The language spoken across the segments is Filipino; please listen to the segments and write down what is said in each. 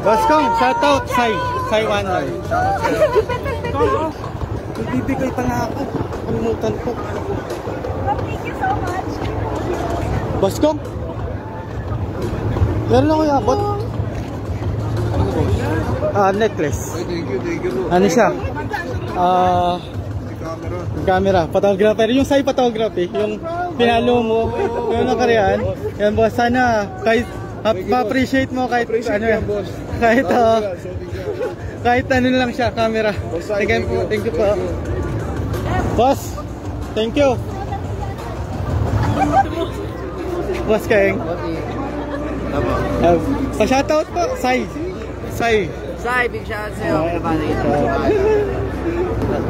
Boss Kong, shoutout, Sai Wonder. Bibigay pala ako. Kalimutan ko. Thank you so much. Boss Kong, meron ako yung abot. Necklace. Thank you. Ano siya? Camera. Photographer. Yung Sai photography. Yung pinalo mo. Yung nakaryan. Yan boss. Sana kahit ma-appreciate mo kahit ano yan. Kahit ano lang siya. Camera. Thank you po. Boss. Thank you. Boss Keng. Pa-shoutout po. Sai, big shout out sa'yo.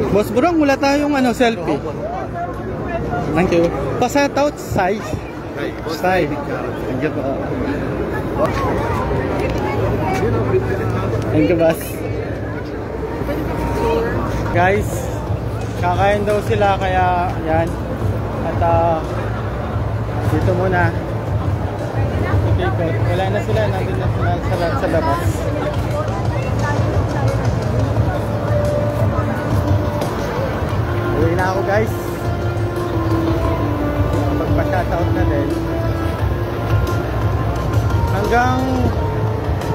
Boss Burong, wala tayong selfie. Thank you. Pa-shoutout, Sai. Thank you po. Thank you, boss. Guys, kakain daw sila kaya yan. At dito muna. Okay, wala na sila. Nandun na sila sa labas. Uwi na ako, guys. Magpa-shoutout na din. Hanggang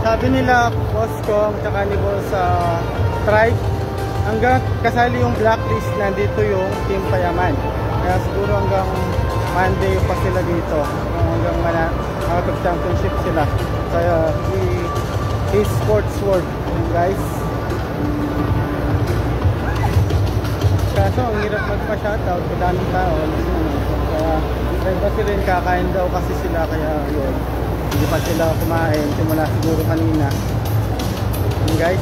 sabi nila boss ko tsaka ni boss Tribe, hanggang kasali yung blacklist, nandito yung Team Payaman. Kaya siguro hanggang Monday pa sila dito, hanggang makapag-championship sila sa eSports World, guys. Kaso ang hirap magpa-shoutout, wala ng tao. Kaya kasi rin kakain daw kasi sila, kaya yun, hindi pa sila kumain simula siguro kanina. Guys,